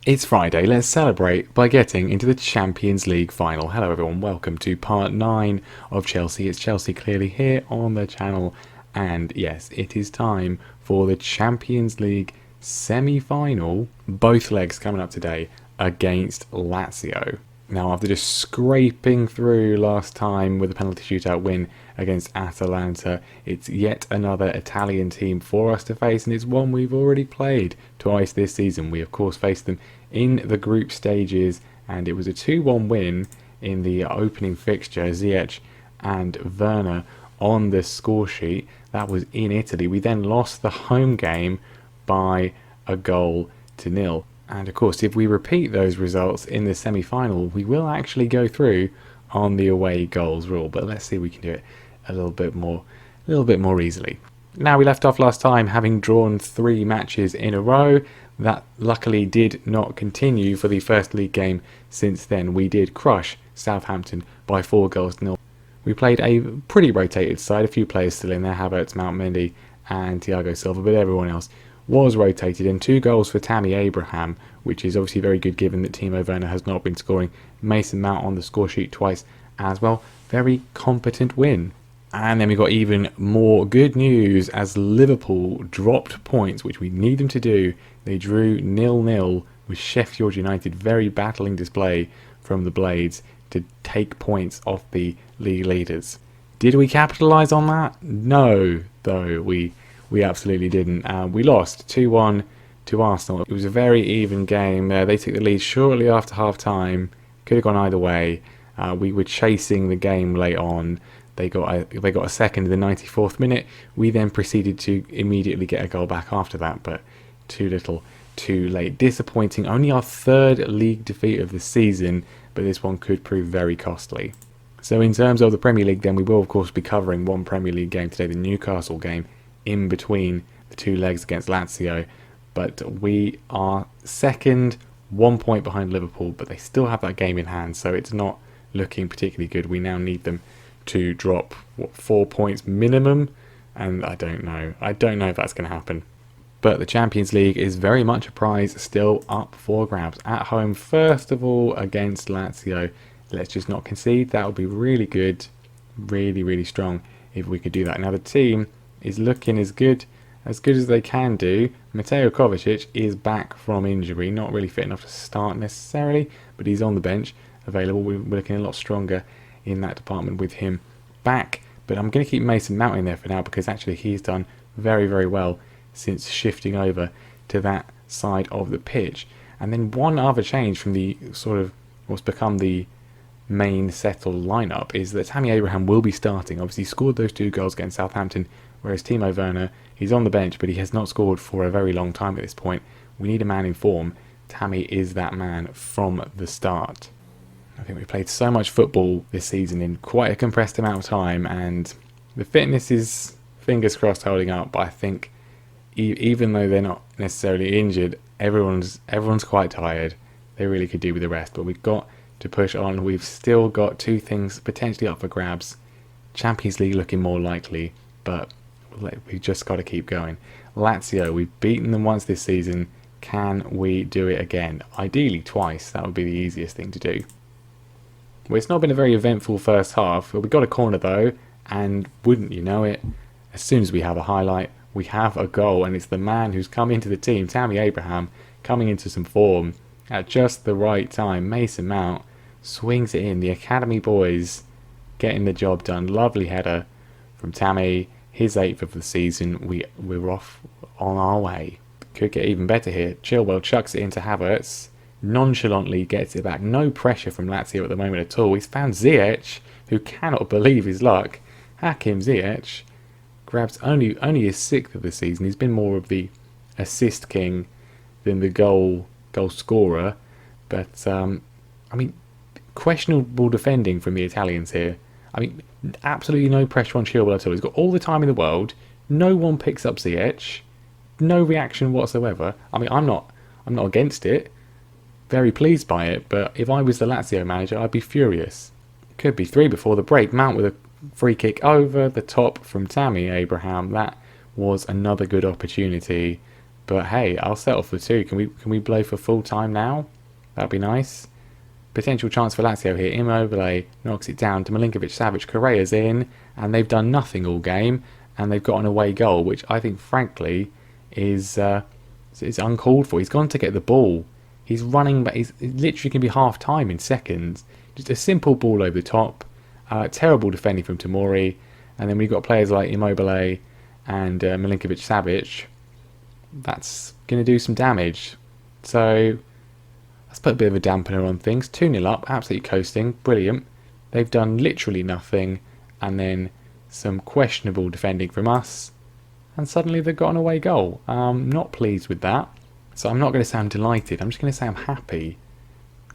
It's Friday, let's celebrate by getting into the Champions League final. Hello everyone, welcome to part 9 of Chelsea. It's Chelsea Clearly here on the channel, and yes, it is time for the Champions League semi-final. Both legs coming up today against Lazio. Now, after just scraping through last time with a penalty shootout win against Atalanta, it's yet another Italian team for us to face, and it's one we've already played twice this season. We, of course, faced them in the group stages, and it was a 2-1 win in the opening fixture. Ziyech and Werner on the score sheet. That was in Italy. We then lost the home game by a goal to nil. And of course, if we repeat those results in the semi-final, we will actually go through on the away goals rule. But let's see if we can do it a little bit more easily. Now, we left off last time having drawn 3 matches in a row. That luckily did not continue for the first league game since then. We did crush Southampton by 4 goals to nil. We played a pretty rotated side, a few players still in there, Havertz, Mount Mendy and Thiago Silva, but everyone else was rotated, and 2 goals for Tammy Abraham, which is obviously very good given that Timo Werner has not been scoring. Mason Mount on the score sheet twice as well. Very competent win. And then we got even more good news as Liverpool dropped points, which we need them to do. They drew 0-0 with Sheffield United. Very battling display from the Blades to take points off the league leaders. Did we capitalise on that? No, though we absolutely didn't. We lost 2-1 to Arsenal. It was a very even game. They took the lead shortly after half-time. Could have gone either way. We were chasing the game late on. They got a second in the 94th minute. We then proceeded to immediately get a goal back after that, but too little, too late. Disappointing. Only our 3rd league defeat of the season, but this one could prove very costly. So in terms of the Premier League, then we will of course be covering one Premier League game today, the Newcastle game, in between the 2 legs against Lazio. But we are second, 1 point behind Liverpool, but they still have that game in hand, so it's not looking particularly good. We now need them to drop 4 points minimum, and I don't know if that's going to happen. But the Champions League is very much a prize still up for grabs. At home, first of all, against Lazio. Let's just not concede. That would be really good, really strong if we could do that. Now the team is looking as good as they can do. Mateo Kovacic is back from injury, not really fit enough to start necessarily, but he's on the bench, available. We're looking a lot stronger in that department with him back. But I'm going to keep Mason Mount in there for now, because actually he's done very well since shifting over to that side of the pitch. And then one other change from the sort of what's become the main settled lineup is that Tammy Abraham will be starting. Obviously he scored those 2 goals against Southampton, whereas Timo Werner, he's on the bench, but he has not scored for a very long time at this point. We need a man in form. Tammy is that man from the start. I think we played so much football this season in quite a compressed amount of time, and the fitness is, fingers crossed, holding up. But I think even though they're not necessarily injured, everyone's quite tired. They really could do with the rest, but we've got to push on. We've still got 2 things potentially up for grabs. Champions League looking more likely, but we've just got to keep going. Lazio, we've beaten them once this season. Can we do it again? Ideally twice. That would be the easiest thing to do. Well, it's not been a very eventful first half. We got a corner though, and wouldn't you know it, as soon as we have a highlight, we have a goal, and it's the man who's come into the team, Tammy Abraham, coming into some form at just the right time. Mason Mount swings it in. The academy boys getting the job done. Lovely header from Tammy. His 8th of the season. We're off on our way. Could get even better here. Chilwell chucks it into Havertz. Nonchalantly gets it back. No pressure from Lazio at the moment at all. He's found Ziyech, who cannot believe his luck. Hakim Ziyech grabs only his 6th of the season. He's been more of the assist king than the goal scorer. But I mean, questionable defending from the Italians here. I mean, absolutely no pressure on Chilwell at all. He's got all the time in the world. No one picks up Ziyech. No reaction whatsoever. I mean, I'm not against it. Very pleased by it, but if I was the Lazio manager, I'd be furious. Could be 3 before the break. Mount with a free kick over the top from Tammy Abraham. That was another good opportunity, But hey, I'll settle for 2. Can we blow for full time now? That'd be nice. Potential chance for Lazio here. Immobile knocks it down to Milinkovic-Savic. Correa's in, and they've done nothing all game, and they've got an away goal, which I think, frankly, is uncalled for. He's gone to get the ball. He's running, but he's literally going to be half time in seconds. Just a simple ball over the top. Terrible defending from Tomori, and then we've got players like Immobile and Milinkovic-Savic. That's going to do some damage. So let's put a bit of a dampener on things. 2-0 up, absolutely coasting, brilliant. They've done literally nothing, and then some questionable defending from us, and suddenly they've got an away goal. Not pleased with that. So I'm not going to say I'm delighted. I'm just going to say I'm happy.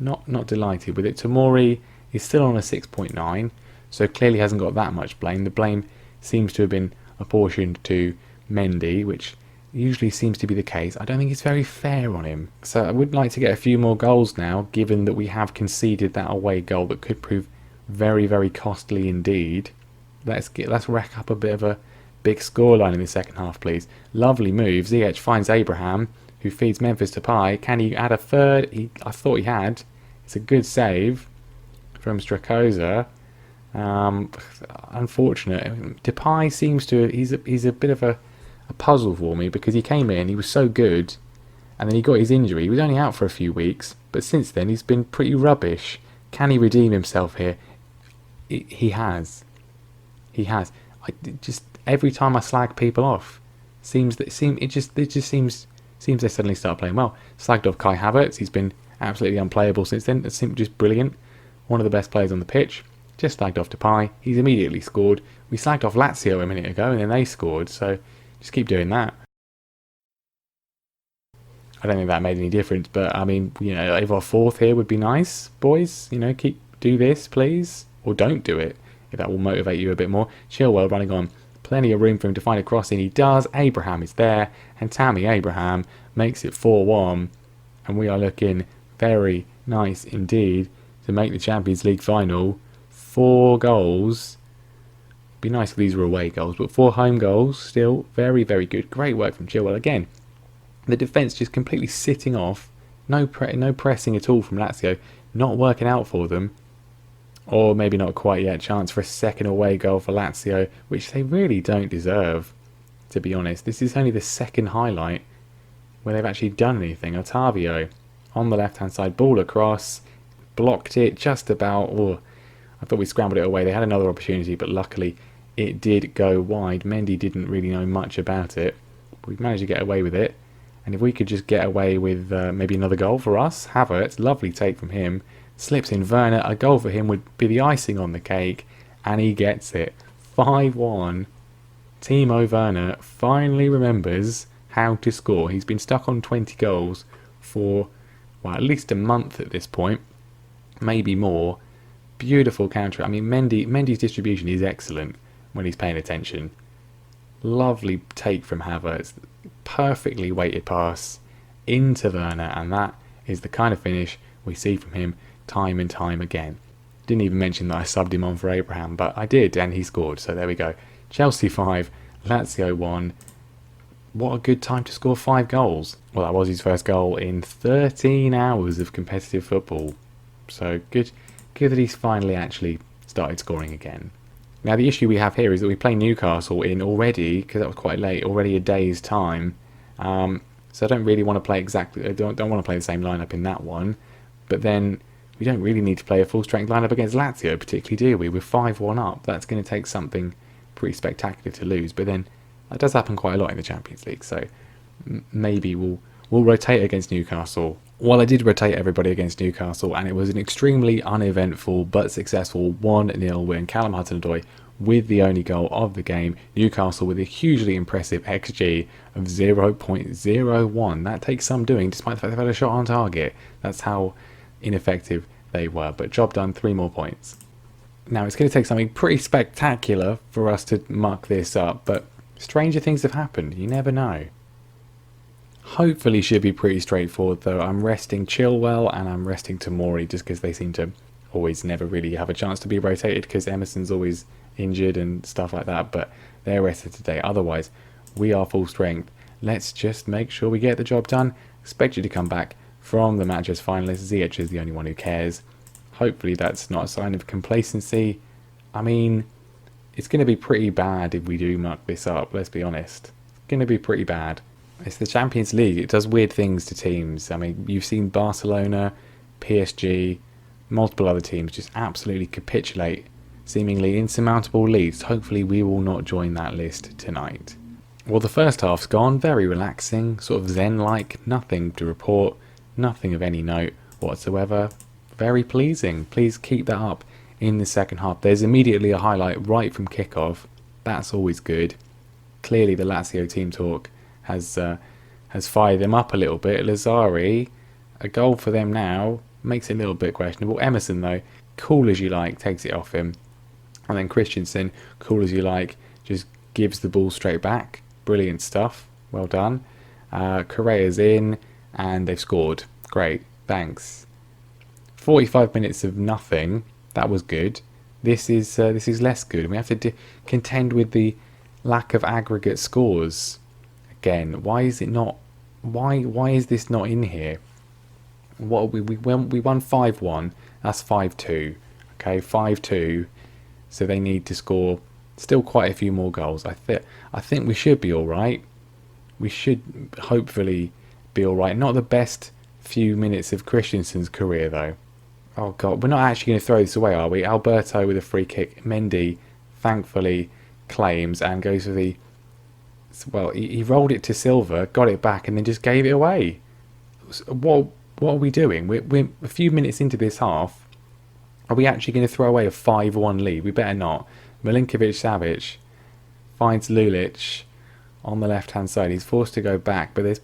Not delighted with it. Tomori is still on a 6.9, so clearly hasn't got that much blame. The blame seems to have been apportioned to Mendy, which usually seems to be the case. I don't think it's very fair on him. So I would like to get a few more goals now, given that we have conceded that away goal that could prove very, very costly indeed. Let's rack up a bit of a big scoreline in the second half, please. Lovely move. Ziyech finds Abraham, who feeds Memphis Depay. Can he add a third? I thought he had. It's a good save from Strakosza. Unfortunate. Depay seems to... He's a bit of a puzzle for me, because he came in, he was so good, and then he got his injury. He was only out for a few weeks, but since then he's been pretty rubbish. Can he redeem himself here? He has. Every time I slag people off, it just seems they suddenly start playing well. Slagged off Kai Havertz. He's been absolutely unplayable since then. It's just brilliant. One of the best players on the pitch. Just slagged off Depay. He's immediately scored. We slagged off Lazio a minute ago, and then they scored. So just keep doing that. I don't think that made any difference, but I mean, if our 4th here would be nice, boys. Do this, please, or don't do it, if that will motivate you a bit more. Chilwell running on. Plenty of room for him to find a cross in. He does. Abraham is there, and Tammy Abraham makes it 4-1, and we are looking very nice indeed to make the Champions League final. 4 goals. Be nice if these were away goals, but 4 home goals, still very, very good. Great work from Chilwell again. The defence just completely sitting off. No pressing at all from Lazio. Not working out for them. Or maybe not quite yet. Chance for a second away goal for Lazio, which they really don't deserve, to be honest. This is only the second highlight where they've actually done anything. Otavio on the left-hand side. Ball across. Blocked it just about. I thought we scrambled it away. They had another opportunity, but luckily it did go wide. Mendy didn't really know much about it. But we've managed to get away with it. And if we could just get away with maybe another goal for us. Havertz, lovely take from him. Slips in Werner. A goal for him would be the icing on the cake. And he gets it. 5-1. Timo Werner finally remembers how to score. He's been stuck on 20 goals for, at least a month at this point. Maybe more. Beautiful counter. I mean, Mendy's distribution is excellent when he's paying attention. Lovely take from Havertz. Perfectly weighted pass into Werner, and that is the kind of finish we see from him time and time again. Didn't even mention that I subbed him on for Abraham, but I did, and he scored. So there we go. Chelsea 5, Lazio 1. What a good time to score 5 goals. Well, that was his first goal in 13 hours of competitive football. So good that he's finally actually started scoring again. Now the issue we have here is that we play Newcastle in already, because that was quite late, already a day's time. So I don't really want to play exactly, I don't want to play the same lineup in that one. But then we don't really need to play a full strength lineup against Lazio particularly, do we? We're 5-1 up. That's going to take something pretty spectacular to lose. But then that does happen quite a lot in the Champions League. So maybe we'll rotate against Newcastle. Well, I did rotate everybody against Newcastle, and it was an extremely uneventful but successful 1-0 win. Callum Hudson-Odoi with the only goal of the game. Newcastle with a hugely impressive XG of 0.01. That takes some doing, despite the fact they've had a shot on target. That's how ineffective they were. But job done, 3 more points. Now, it's going to take something pretty spectacular for us to muck this up, but stranger things have happened. You never know. Hopefully should be pretty straightforward though. I'm resting Chilwell and I'm resting Tomori just because they seem to always never really have a chance to be rotated because Emerson's always injured and stuff like that, but they're rested today. Otherwise, we are full strength. let's just make sure we get the job done. Expect you to come back from the match as finalist. ZH is the only one who cares. Hopefully that's not a sign of complacency. I mean, it's going to be pretty bad if we do muck this up, let's be honest. It's going to be pretty bad. It's the Champions League. It does weird things to teams. I mean, you've seen Barcelona, PSG, multiple other teams just absolutely capitulate seemingly insurmountable leads. Hopefully we will not join that list tonight. Well, the first half's gone. Very relaxing, sort of zen-like. Nothing to report. Nothing of any note whatsoever. Very pleasing. Please keep that up in the second half. There's immediately a highlight right from kickoff. That's always good. Clearly the Lazio team talk has fired them up a little bit. Lazari, a goal for them now, makes it a little bit questionable. Emerson, though, cool as you like, takes it off him. And then Christensen, cool as you like, just gives the ball straight back. Brilliant stuff. Well done. Correa's in, and they've scored. Great. Thanks. 45 minutes of nothing. That was good. This is less good. We have to contend with the lack of aggregate scores. Again, why is it not? Why is this not in here? What we won 5-1. That's 5-2. Okay, 5-2. So they need to score still quite a few more goals. I think we should be all right. We should hopefully be all right. Not the best few minutes of Christensen's career though. Oh God, we're not actually going to throw this away, are we? Alberto with a free kick. Mendy thankfully claims and goes for the... Well, he rolled it to Silva, got it back, and then just gave it away. What are we doing? We're a few minutes into this half. Are we actually going to throw away a 5-1 lead? We better not. Milinkovic-Savic finds Lulic on the left-hand side. He's forced to go back, but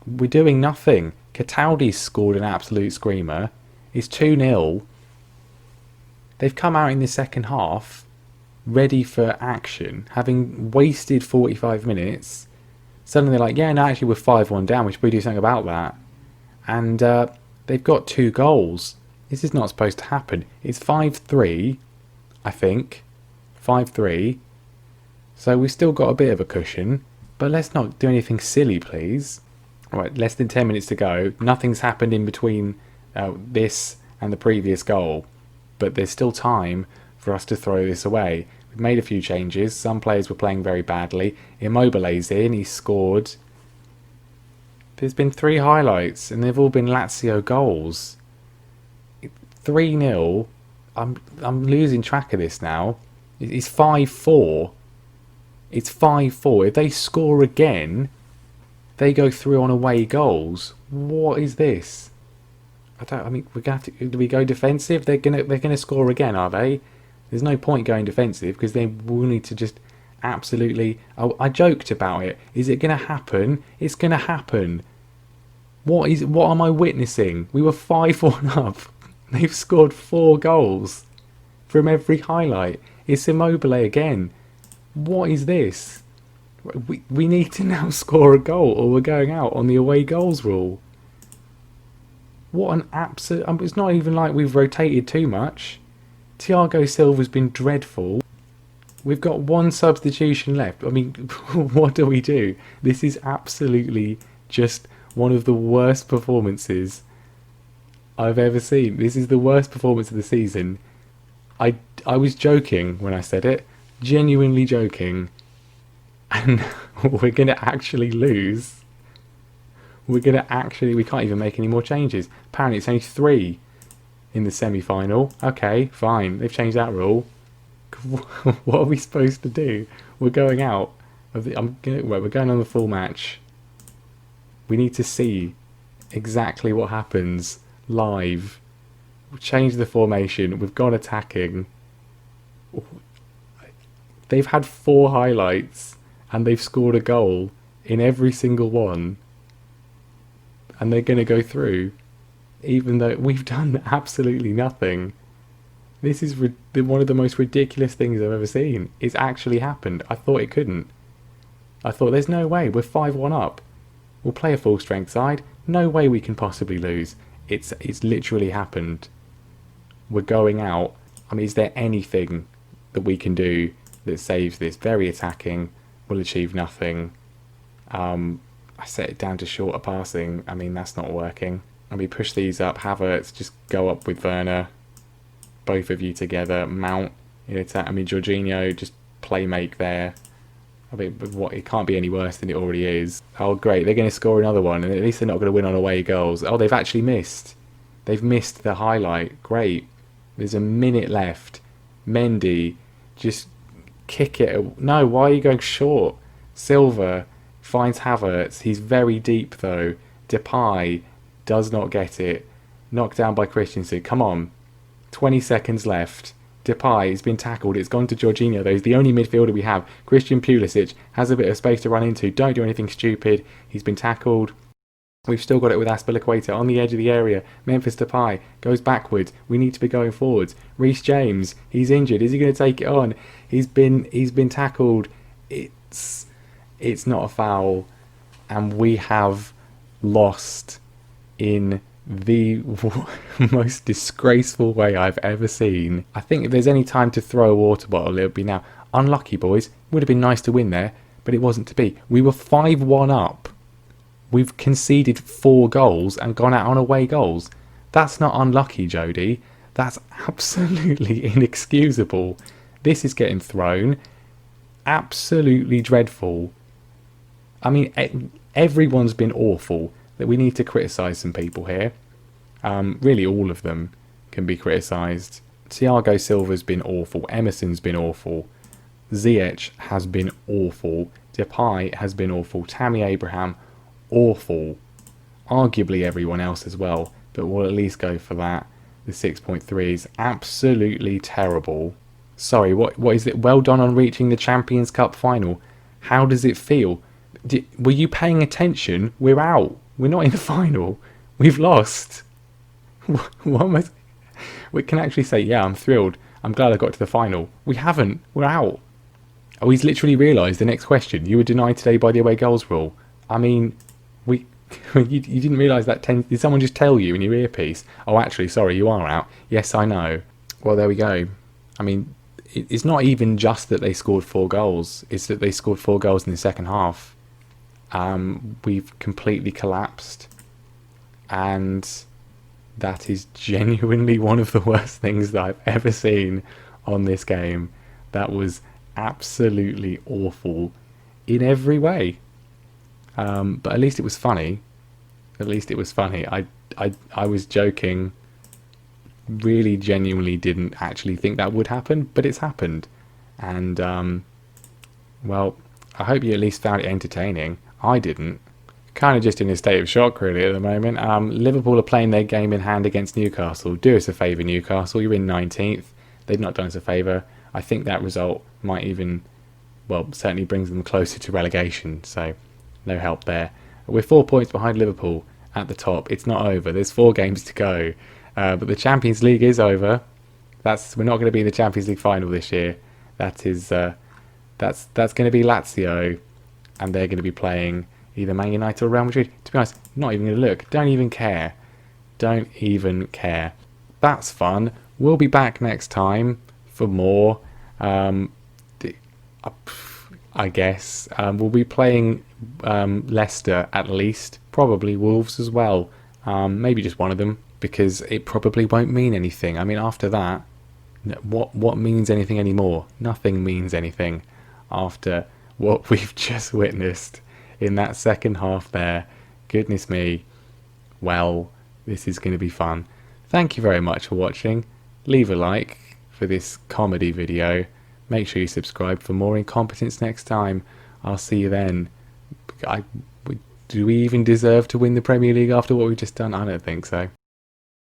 we're doing nothing. Cataldi's scored an absolute screamer. It's 2-0. They've come out in the second half ready for action, having wasted 45 minutes. Suddenly they're like, yeah, no, actually we're 5-1 down, we should probably do something about that. And they've got 2 goals. This is not supposed to happen. It's 5-3, I think. 5-3. So we've still got a bit of a cushion, but let's not do anything silly, please. Alright, less than 10 minutes to go. Nothing's happened in between this and the previous goal, but there's still time for us to throw this away. We've made a few changes. Some players were playing very badly. Immobile's in. He scored. There's been 3 highlights, and they've all been Lazio goals. 3-0. I'm losing track of this now. It's 5-4. It's 5-4. If they score again, they go through on away goals. What is this? I mean, we're gonna have to. Do we go defensive? They're gonna score again, are they? There's no point going defensive because they will need to just absolutely... I joked about it. Is it going to happen? It's going to happen. What am I witnessing? We were 5-1 up. They've scored 4 goals from every highlight. It's Immobile again. What is this? We need to now score a goal or we're going out on the away goals rule. What an absolute... it's not even like we've rotated too much. Thiago Silva's been dreadful. We've got 1 substitution left. I mean, what do we do? This is absolutely just one of the worst performances I've ever seen. This is the worst performance of the season. I was joking when I said it. Genuinely joking. And we're going to actually lose. We can't even make any more changes. Apparently it's only 3 in the semi-final. Okay, fine. They've changed that rule. What are we supposed to do? We're going out. We're going on the full match. We need to see exactly what happens live. We've changed the formation. We've gone attacking. They've had 4 highlights and they've scored a goal in every single one. And they're going to go through, even though we've done absolutely nothing. This is one of the most ridiculous things I've ever seen. It's actually happened. I thought it couldn't. I thought there's no way. We're 5-1 up. We'll play a full strength side. No way we can possibly lose. It's literally happened. We're going out. I mean, is there anything that we can do that saves this? Very attacking. We'll achieve nothing. I set it down to shorter passing. I mean, that's not working. And we push these up. Havertz, just go up with Werner. Both of you together. Mount in attack. I mean, Jorginho, just play make there. I mean, what, it can't be any worse than it already is. Oh, great. They're going to score another one. And at least they're not going to win on away goals. Oh, they've actually missed. They've missed the highlight. Great. There's a minute left. Mendy, just kick it. No, why are you going short? Silva finds Havertz. He's very deep, though. Depay does not get it. Knocked down by Christensen. Come on. 20 seconds left. Depay has been tackled. It's gone to Jorginho, though. He's the only midfielder we have. Christian Pulisic has a bit of space to run into. Don't do anything stupid. He's been tackled. We've still got it with Azpilicueta on the edge of the area. Memphis Depay goes backwards. We need to be going forwards. Reece James, he's injured. Is he going to take it on? He's been tackled. It's not a foul, and we have lost in the most disgraceful way I've ever seen. I think if there's any time to throw a water bottle, it would be now. Unlucky, boys. Would have been nice to win there, but it wasn't to be. We were 5-1 up. We've conceded 4 goals and gone out on away goals. That's not unlucky, Jody. That's absolutely inexcusable. This is getting thrown. Absolutely dreadful. I mean, everyone's been awful. That we need to criticise some people here. Really, all of them can be criticised. Thiago Silva's been awful. Emerson's been awful. Ziyech has been awful. Depay has been awful. Tammy Abraham, awful. Arguably everyone else as well, but we'll at least go for that. The 6.3 is absolutely terrible. Sorry, what is it? Well done on reaching the Champions Cup final. How does it feel? Were you paying attention? We're out. We're not in the final. We've lost. What am I? We can actually say, yeah, I'm thrilled. I'm glad I got to the final. We haven't. We're out. Oh, he's literally realised the next question. You were denied today by the away goals rule. I mean, you didn't realise that. Did someone just tell you in your earpiece? Oh, actually, sorry, you are out. Yes, I know. Well, there we go. I mean, it's not even just that they scored 4 goals. It's that they scored 4 goals in the second half. We've completely collapsed, and that is genuinely one of the worst things that I've ever seen on this game. That was absolutely awful in every way, but at least it was funny. At least it was funny. I was joking. Really genuinely didn't actually think that would happen, but it's happened, and well, I hope you at least found it entertaining. I didn't. Kind of just in a state of shock really at the moment. Liverpool are playing their game in hand against Newcastle. Do us a favour, Newcastle. You're in 19th. They've not done us a favour. I think that result might even, well, certainly brings them closer to relegation. So no help there. We're 4 points behind Liverpool at the top. It's not over. There's 4 games to go. But the Champions League is over. We're not going to be in the Champions League final this year. That's going to be Lazio. And they're going to be playing either Man United or Real Madrid. To be honest, not even going to look. Don't even care. Don't even care. That's fun. We'll be back next time for more. I guess. We'll be playing Leicester at least. Probably Wolves as well. Maybe just one of them, because it probably won't mean anything. I mean, after that, what means anything anymore? Nothing means anything after what we've just witnessed in that second half there. Goodness me. Well, this is going to be fun. Thank you very much for watching. Leave a like for this comedy video. Make sure you subscribe for more incompetence next time. I'll see you then. Do we even deserve to win the Premier League after what we've just done? I don't think so.